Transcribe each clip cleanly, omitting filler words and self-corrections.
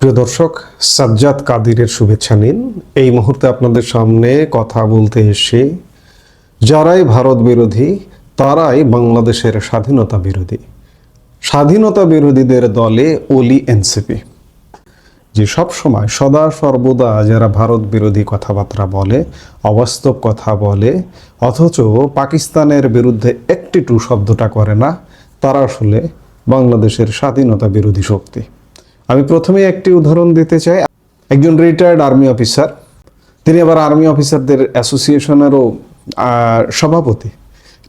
প্রিয় দর্শক, সাজ্জাদ কাদিরের শুভেচ্ছা নিন। এই মুহূর্তে আপনাদের সামনে কথা বলতে এসে যারাই ভারত বিরোধী তারাই বাংলাদেশের স্বাধীনতা বিরোধী। স্বাধীনতা বিরোধীদের দলে ওলি এনসিপি, যে সবসময় সদা সর্বদা যারা ভারত বিরোধী কথাবার্তা বলে, অবাস্তব কথা বলে, অথচ পাকিস্তানের বিরুদ্ধে একটি টু শব্দটা করে না, তারা আসলে বাংলাদেশের স্বাধীনতা বিরোধী শক্তি। আমি প্রথমে একটি উদাহরণ দিতে চাই। একজন রিটায়ার্ড আর্মি অফিসার, তিনি আবার আর্মি অফিসারদের অ্যাসোসিয়েশনেরও সভাপতি,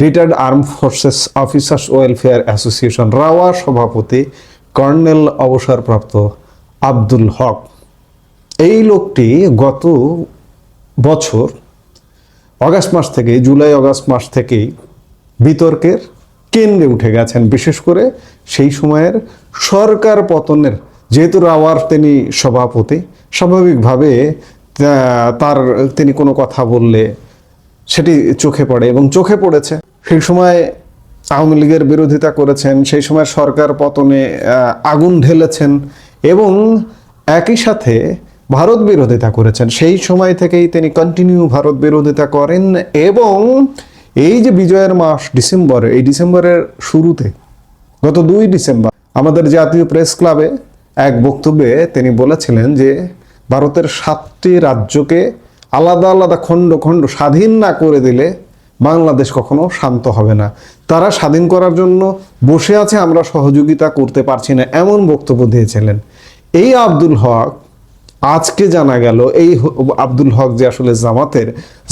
retired arm forces officers welfare association rava সভাপতি কর্নেল অবসরপ্রাপ্ত আব্দুল হক। এই লোকটি গত বছর অগাস্ট মাস থেকে, জুলাই অগাস্ট মাস থেকেই বিতর্কের কেন্দ্রে উঠে গেছেন। বিশেষ করে সেই সময়ের সরকার পতনের, যেহেতু রাওয়ার তিনি সভাপতি, স্বাভাবিকভাবে তিনি কোনো কথা বললে সেটি চোখে পড়ে এবং চোখে পড়েছে। সেই সময় আওয়ামী লীগের বিরোধিতা করেছেন, সেই সময় সরকার পতনে আগুন ঢেলেছেন এবং একই সাথে ভারত বিরোধিতা করেছেন। সেই সময় থেকেই তিনি কন্টিনিউ ভারত বিরোধিতা করেন এবং এই যে বিজয়ের মাস ডিসেম্বর, এই ডিসেম্বরের শুরুতে গত 2 ডিসেম্বর আমাদের জাতীয় প্রেস ক্লাবে এক বক্তব্যে তিনি বলেছিলেন যে ভারতের 7টি রাজ্যকে আলাদা আলাদা খণ্ড খণ্ড স্বাধীন না করে দিলে বাংলাদেশ কখনো শান্ত হবে না। তারা স্বাধীন করার জন্য বসে আছে, আমরা সহযোগিতা করতে পারছি না, এমন বক্তব্য দিয়েছিলেন এই আব্দুল হক। আজকে জানা গেল এই আব্দুল হক যে আসলে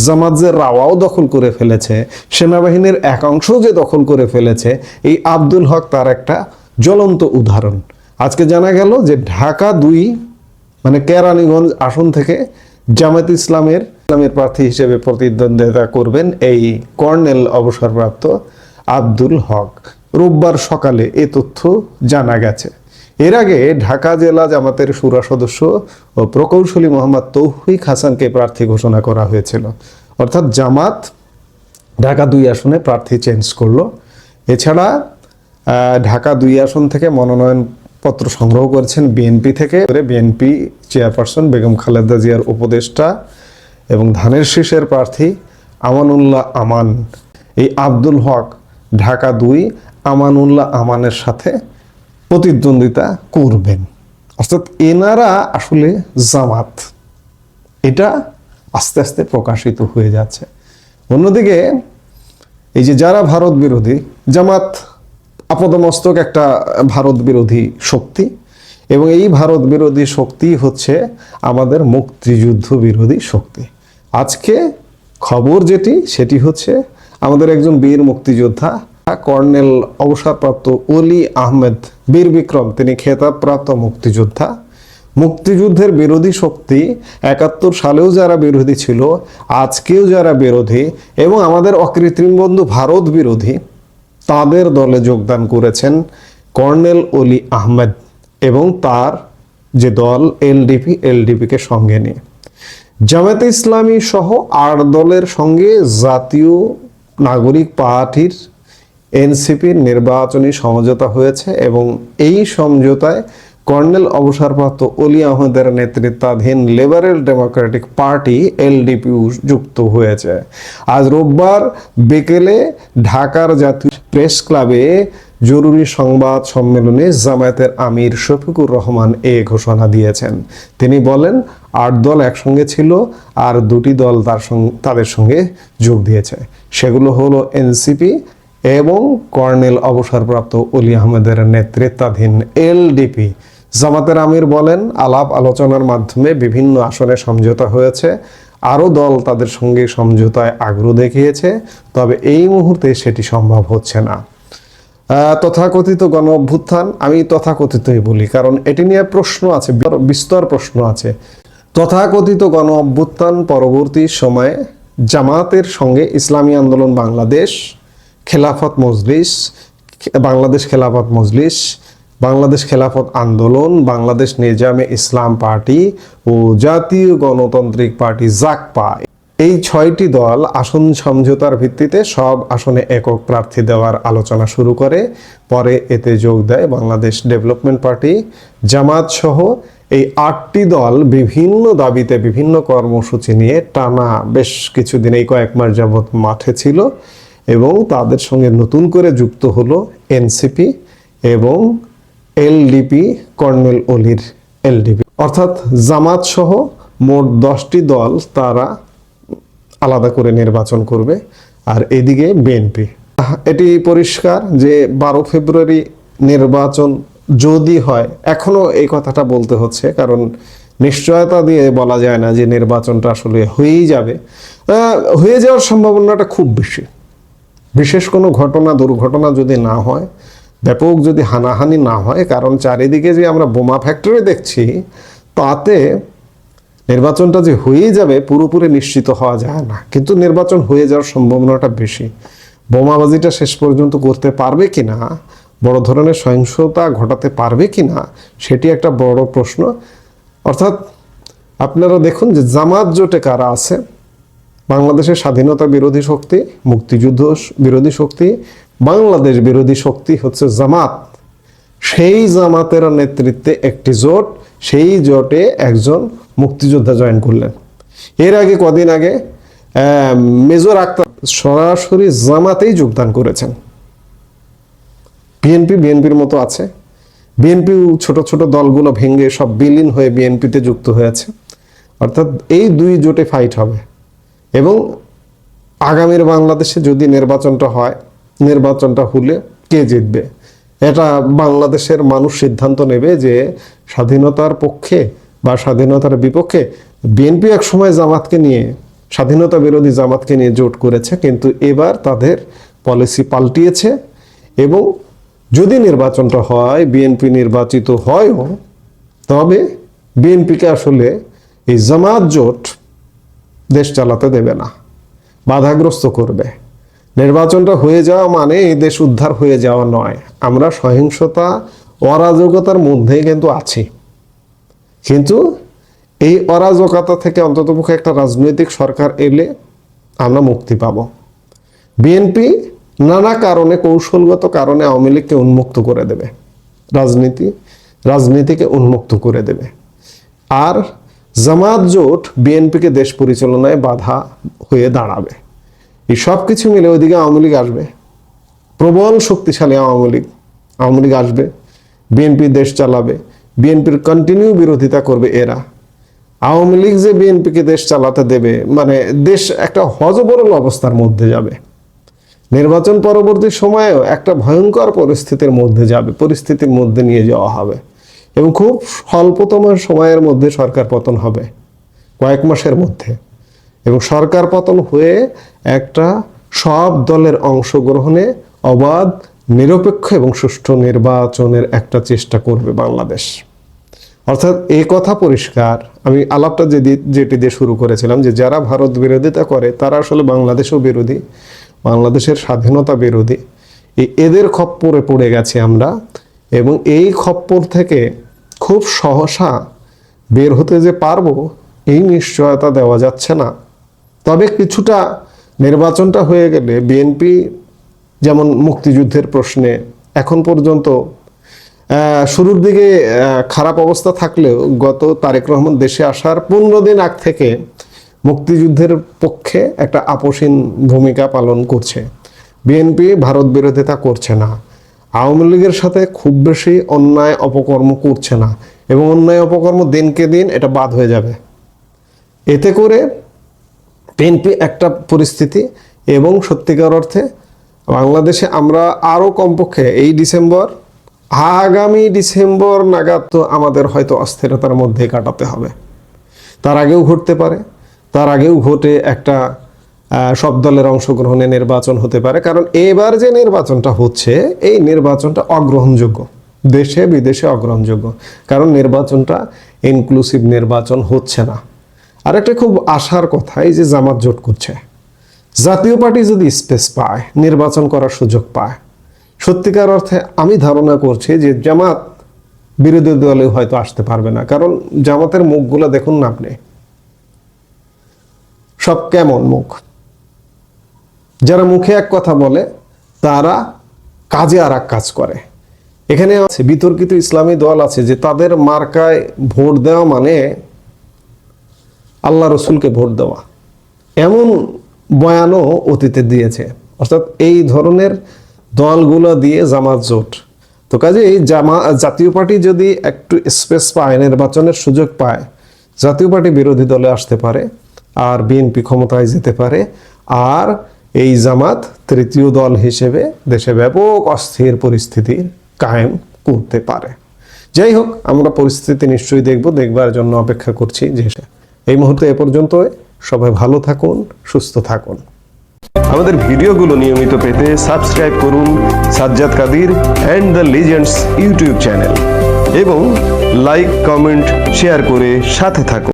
জামাত যে রাওয়াও দখল করে ফেলেছে, সেনাবাহিনীর একাংশ যে দখল করে ফেলেছে, এই আব্দুল হক তার একটা জ্বলন্ত উদাহরণ। আজকে জানা গেল যে ঢাকা 2 মানে কেরানীগঞ্জ আসন থেকে জামায়াত ইসলামের প্রার্থী হিসেবে প্রতিদ্বন্দ্বিতা করবেন এই কর্নেল অবসরপ্রাপ্ত আব্দুল হক। রোববার সকালে এ তথ্য জানা গেছে। এর আগে ঢাকা জেলা জামাতের শুরা সদস্য ও প্রকৌশলী মোহাম্মদ তৌফিক হাসানকে প্রার্থী ঘোষণা করা হয়েছিল। অর্থাৎ জামাত ঢাকা 2 আসনে প্রার্থী চেঞ্জ করলো। এছাড়া ঢাকা 2 আসন থেকে মনোনয়নপত্র সংগ্রহ করেছেন বিএনপি থেকে। বিএনপি চেয়ারপারসন বেগম খালেদা জিয়ার উপদেষ্টা এবং ধানের শীষের প্রার্থী আমানুল্লাহ আমান, এই আব্দুল হক ঢাকা 2 আমানুল্লাহ আমানের সাথে প্রতিদ্বন্দ্বিতা করবেন। অর্থাৎ এনারা আসলে জামাত, এটা আস্তে আস্তে প্রকাশিত হয়ে যাচ্ছে। অন্যদিকে এই যে যারা ভারত বিরোধী, জামাত আপাতমস্তক একটা ভারত বিরোধী শক্তি এবং এই ভারত বিরোধী শক্তি হচ্ছে আমাদের মুক্তিযুদ্ধ বিরোধী শক্তি। আজকে খবর সেটি হচ্ছে আমাদের একজন বীর মুক্তিযোদ্ধা কর্নেল অবসরপ্রাপ্ত অলি আহমেদ বীর বিক্রম, তিনি খেতাবপ্রাপ্ত মুক্তিযোদ্ধা। মুক্তিযুদ্ধের বিরোধী শক্তি 71 সালেও যারা বিরোধী ছিল, আজকেও যারা বিরোধী এবং আমাদের অকৃত্রিম বন্ধু ভারত বিরোধী, তাদের দলে যোগদান করেছেন কর্নেল অলি আহমেদ এবং তার যে দল এলডিপিকে সঙ্গে নিয়ে। জামায়াতে ইসলামী সহ 8 দলের সঙ্গে জাতীয় নাগরিক পার্টির এনসিপির নির্বাচনী সমঝোতা হয়েছে এবং এই সমঝোতায় কর্নেল অবসরপ্রাপ্ত অলি আহমেদের নেতৃত্বাধীন লিবারেল ডেমোক্রেটিক পার্টি এলডিপি যুক্ত হয়েছে। আজ রোববার বিকেলে ঢাকার জাতীয় প্রেস ক্লাবে জরুরি সংবাদ সম্মেলনে জামায়াতের আমির শফিকুর রহমান এ ঘোষণা দিয়েছেন। তিনি বলেন 8 দল একসঙ্গে ছিল আর 2টি দল তাদের সঙ্গে যোগ দিয়েছে। সেগুলো হলো এনসিপি এবং কর্নেল অবসরপ্রাপ্ত অলি আহমেদের নেতৃত্বাধীন এলডিপি। জামাতের আমির বলেন আলাপ আলোচনার মাধ্যমে বিভিন্ন আসনে সমঝোতা হয়েছে, আরও দল তাদের সঙ্গে সমঝোতায় আগ্রহ দেখিয়েছে, তবে এই মুহূর্তে সেটি সম্ভব হচ্ছে না। তথাকথিত গণ অভ্যুত্থান, আমি তথাকথিতই বলি কারণ এটি নিয়ে প্রশ্ন আছে, বিস্তর প্রশ্ন আছে। তথাকথিত গণ অভ্যুত্থান পরবর্তী সময়ে জামাতের সঙ্গে ইসলামী আন্দোলন বাংলাদেশ, খেলাফত মজলিস, বাংলাদেশ খেলাফত মজলিস, বাংলাদেশ খেলাফত আন্দোলন, বাংলাদেশ নিজামে ইসলাম পার্টি ও জাতীয় গণতান্ত্রিক পার্টি জাকপা, এই 6টি দল আসন সমঝোতার ভিত্তিতে সব আসনে একক প্রার্থী দেওয়ার আলোচনা শুরু করে। পরে এতে যোগ দেয় বাংলাদেশ ডেভেলপমেন্ট পার্টি, জামাত সহ এই 8টি দল বিভিন্ন দাবিতে বিভিন্ন কর্মসূচি নিয়ে টানা বেশ কিছুদিন, এই কয়েক মাস যাবৎ মাঠে ছিল এবং তাদের সঙ্গে নতুন করে যুক্ত হলো এনসিপি এবং এলডিপি, কর্নেল অলির এলডিপি, অর্থাৎ জামাত সহ মোট 10টি দল তারা আলাদা করে নির্বাচন করবে। আর এদিকে বিএনপি, এটি পরিষ্কার যে 12 ফেব্রুয়ারি নির্বাচন যদি হয়, এখনো এই কথাটা বলতে হচ্ছে কারণ নিশ্চয়তা দিয়ে বলা যায় না যে নির্বাচনটা আসলে হয়েই যাবে। হয়ে যাওয়ার সম্ভাবনাটা খুব বেশি, বিশেষ কোনো ঘটনা দুর্ঘটনা যদি না হয়, ব্যাপক যদি হানাহানি না হয়, কারণ চারিদিকে যে আমরা বোমা ফ্যাক্টরি দেখছি তাতে নির্বাচনটা যে হয়েই যাবে পুরোপুরি নিশ্চিত হওয়া যায় না, কিন্তু নির্বাচন হয়ে যাওয়ার সম্ভাবনাটা বেশি। বোমাবাজিটা শেষ পর্যন্ত করতে পারবে কিনা, বড় ধরনের সহিংসতা ঘটাতে পারবে কিনা, সেটি একটা বড় প্রশ্ন। অর্থাৎ আপনারা দেখুন যে জামাত জোটে কারা আছে, বাংলাদেশের স্বাধীনতা বিরোধী শক্তি, মুক্তিযুদ্ধ বিরোধী শক্তি, বাংলাদেশ বিরোধী শক্তি হচ্ছে জামাত। সেই জামাতের নেতৃত্বে একটি জোট, সেই জোটে একজন মুক্তিযোদ্ধা জয়েন করলেন। এর আগে কদিন আগে মেজর আক্তার সরাসরি জামাতেই যোগদান করেছেন। বিএনপির মতো আছে, বিএনপিও ছোট ছোট দলগুলো ভেঙে সব বিলীন হয়ে বিএনপিতে যুক্ত হয়েছে। অর্থাৎ এই দুই জোটে ফাইট হবে এবং আগামীর বাংলাদেশে যদি নির্বাচনটা হয়, নির্বাচনটা হলে কে জিতবে এটা বাংলাদেশের মানুষ সিদ্ধান্ত নেবে যে স্বাধীনতার পক্ষে বা স্বাধীনতার বিপক্ষে। বিএনপি এক সময় জামাতকে নিয়ে, স্বাধীনতা বিরোধী জামাতকে নিয়ে জোট করেছে, কিন্তু এবার তাদের পলিসি পাল্টিয়েছে এবং যদি নির্বাচনটা হয়, বিএনপি নির্বাচিত হয়ও, তবে বিএনপিকে আসলে এই জামাত জোট দেশ চালাতে দেবে না, বাধাগ্রস্ত করবে। নির্বাচনটা হয়ে যাওয়া মানে এই দেশ উদ্ধার হয়ে যাওয়া নয়। আমরা সহিংসতা, অরাজকতার মধ্যেই কিন্তু আছি, কিন্তু এই অরাজকতা থেকে অন্ততপক্ষে একটা রাজনৈতিক সরকার এলে আমরা মুক্তি পাব। বিএনপি নানা কারণে, কৌশলগত কারণে আওয়ামী লীগকে উন্মুক্ত করে দেবে, রাজনীতিকে উন্মুক্ত করে দেবে। আর জামাত জোট বিএনপিকে দেশ পরিচালনায় বাধা হয়ে দাঁড়াবে। এই সব কিছু মিলে ওইদিকে আওয়ামী লীগ আসবে, প্রবল শক্তিশালী আওয়ামী লীগ আসবে, বিএনপি দেশ চালাবে, বিএনপির কন্টিনিউ বিরোধিতা করবে এরা। আওয়ামী লীগ যে বিএনপিকে দেশ চালাতে দেবে, মানে দেশ একটা হযবরল অবস্থার মধ্যে যাবে। নির্বাচন পরবর্তী সময়েও একটা ভয়ঙ্কর পরিস্থিতির মধ্যে নিয়ে যাওয়া হবে এবং খুব স্বল্পতম সময়ের মধ্যে সরকার পতন হবে, কয়েক মাসের মধ্যে। এবং সরকার পতন হয়ে একটা সব দলের অংশগ্রহণে অবাধ, নিরপেক্ষ এবং সুষ্ঠু নির্বাচনের একটা চেষ্টা করবে বাংলাদেশ। অর্থাৎ এই কথা পরিষ্কার। আমি আলাপটা যেটি দিয়ে শুরু করেছিলাম যে যারা ভারত বিরোধিতা করে তারা আসলে বাংলাদেশও বিরোধী, বাংলাদেশের স্বাধীনতা বিরোধী। এদের খপ্পরে পড়ে গেছি আমরা এবং এই খপ্পর থেকে খুব সহসা বের হতে যে পারবো এই নিশ্চয়তা দেওয়া যাচ্ছে না। তবে কিছুটা নির্বাচনটা হয়ে গেলে বিএনপি যেমন মুক্তিযুদ্ধের প্রশ্নে এখন পর্যন্ত শুরুর দিকে খারাপ অবস্থা থাকলেও গত তারেক রহমান দেশে আসার 15 দিন আগ থেকে মুক্তিযুদ্ধের পক্ষে একটা আপোষহীন ভূমিকা পালন করছে। বিএনপি ভারত বিরোধিতা করছে না, আওয়ামী লীগের সাথে খুব বেশি অন্যায় অপকর্ম করছে না এবং অন্যায় অপকর্ম দিনকে দিন এটা বাদ হয়ে যাবে। এতে করে বিএনপি একটা পরিস্থিতি এবং সত্যিকার অর্থে বাংলাদেশে আমরা আরও কমপক্ষে আগামী ডিসেম্বর নাগাদ তো আমাদের হয়তো অস্থিরতার মধ্যে কাটাতে হবে। তার আগেও ঘটতে পারে, তার আগেও ঘটে একটা সব দলের অংশগ্রহণে নির্বাচন হতে পারে। কারণ এবার যে নির্বাচনটা হচ্ছে এই নির্বাচনটা অগ্রহণযোগ্য, দেশে বিদেশে অগ্রহণযোগ্য, কারণ নির্বাচনটা ইনক্লুসিভ নির্বাচন হচ্ছে না। আর একটা খুব আশার কথা, এই যে জামাত জোট করছে, জাতীয় পার্টি যদি স্পেস পায়, নির্বাচন করার সুযোগ পায়, সত্যিকার অর্থে আমি ধারণা করছি যে জামাত বিরোধী দলে হয়তো আসতে পারবে না। কারণ জামাতের মুখগুলো দেখুন না আপনি, সব কেমন মুখ। যারা মুখে এক কথা বলে তারা কাজে আর এক কাজ করে। এখানে আছে বিতর্কিত ইসলামী দল আছে যে তাদের মার্কায় ভোট দেওয়া মানে আল্লাহ রসুলকে ভোট দেওয়া, এমন বয়ানও অতীতে দিয়েছে। অর্থাৎ এই ধরনের দলগুলো দিয়ে জামাত জোট। তো কাজে এই জাতীয় পার্টি যদি একটু স্পেস পায়, নির্বাচনের সুযোগ পায়, জাতীয় পার্টি বিরোধী দলে আসতে পারে, আর বিএনপি ক্ষমতায় যেতে পারে, আর এই জামাত তৃতীয় দল হিসেবে দেশে ব্যাপক অস্থির পরিস্থিতি কায়েম করতে পারে। যাই হোক, আমরা পরিস্থিতি নিশ্চয়ই দেখবার জন্য অপেক্ষা করছি। যে এই মুহূর্তে এ পর্যন্ত, সবাই ভালো থাকুন, সুস্থ থাকুন। আমাদের ভিডিওগুলো নিয়মিত পেতে সাবস্ক্রাইব করুন Sajjad Kadir and the legends YouTube channel এবং লাইক, কমেন্ট, শেয়ার করে সাথে থাকুন।